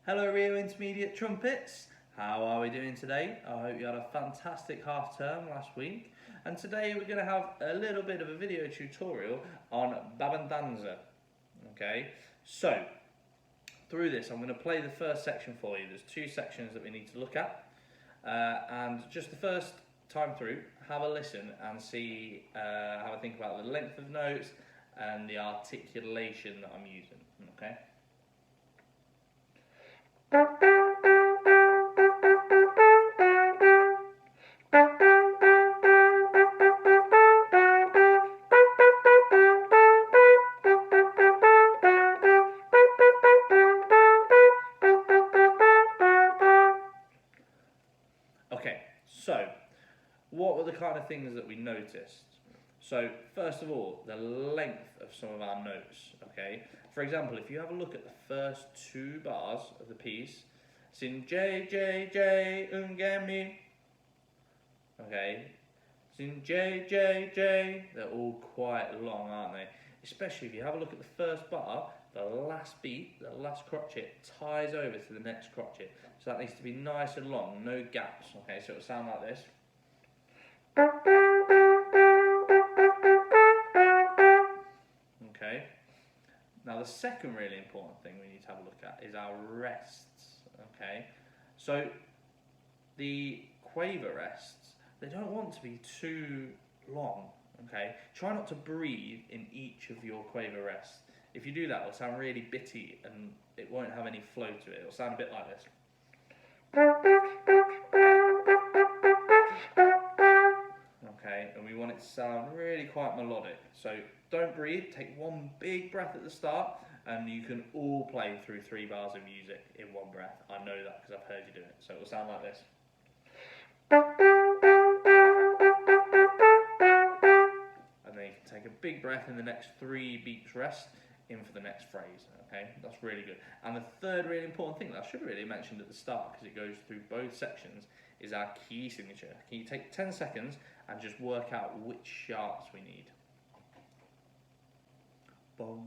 Hello RHYO Intermediate Trumpets, how are we doing today? I hope you had a fantastic half term last week, and today we're going to have a little bit of a video tutorial on Babethandaza. Okay, so through this I'm going to play the first section for you. There's two sections that we need to look at, and just the first time through, have a listen and see, have a think about the length of notes and the articulation that I'm using. Okay. Okay, so what were the kind of things that we noticed? So first of all, the length of some of our notes. Okay, for example, if you have a look at the first two bars of the piece, it's in J, J, J, mi. Okay, it's in J, J, J. They're all quite long, aren't they? Especially if you have a look at the first bar, the last beat, the last crotchet ties over to the next crotchet. So that needs to be nice and long, no gaps. Okay, so it'll sound like this. Okay. Now the second really important thing we need to have a look at is our rests. Okay. So the quaver rests, they don't want to be too long. Okay. Try not to breathe in each of your quaver rests. If you do that, it'll sound really bitty and it won't have any flow to it. It'll sound a bit like this. Okay, and we want it to sound really quite melodic. So don't breathe, take one big breath at the start, and you can all play through 3 bars of music in one breath. I know that because I've heard you do it. So it will sound like this. And then you can take a big breath in the next 3 beats rest in for the next phrase. Okay, that's really good. And the third really important thing that I should have really mentioned at the start, because it goes through both sections, is our key signature. Can you take 10 seconds and just work out which sharps we need? What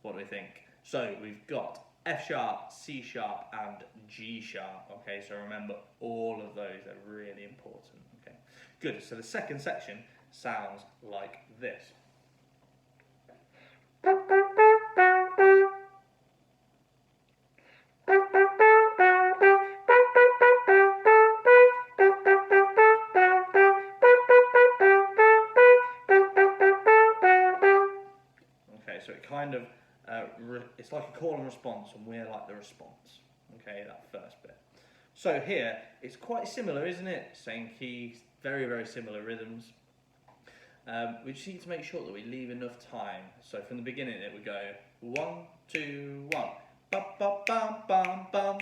do we think? So we've got F sharp, C sharp and G sharp. Okay, so remember all of those are really important. Okay, good. So the second section sounds like this. Okay, so it kind of, it's like a call and response, and we're like the response. Okay, that first bit. So here, it's quite similar, isn't it? Same key, very, very similar rhythms. We just need to make sure that we leave enough time. So from the beginning, it would go 1, 2, 1, bum, bum, bum, bum, bum.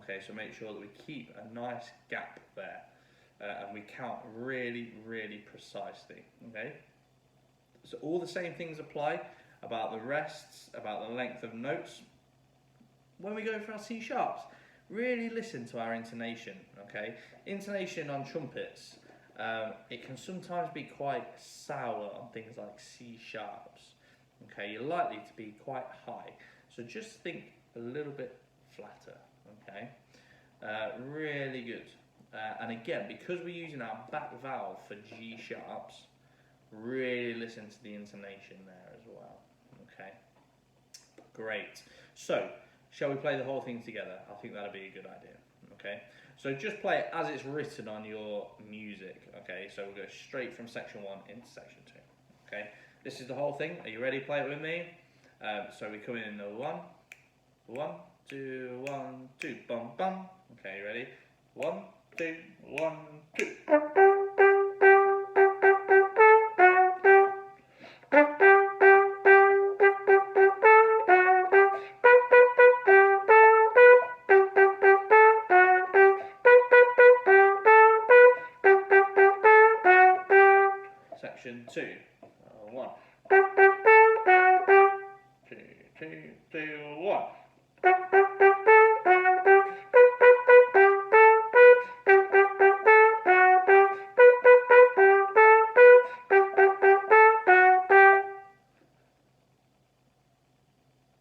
Okay, so make sure that we keep a nice gap there, and we count really, really precisely. Okay. So all the same things apply about the rests, about the length of notes. When we go for our C sharps, really listen to our intonation. Okay, intonation on trumpets. It can sometimes be quite sour on things like C sharps. Okay, you're likely to be quite high, so just think a little bit flatter. Okay, really good. And again, because we're using our back vowel for G sharps, really listen to the intonation there as well. Okay, great. So, shall we play the whole thing together? I think that'd be a good idea. Okay, so just play it as it's written on your music. Okay, so we'll go straight from section 1 into section 2. Okay, this is the whole thing. Are you ready to play it with me? So we come in the 1, 1, 2, 1, 2, bum bum. Okay, you ready? 1, 2, 1, 2. Section 2, 1, 2, 2, 2,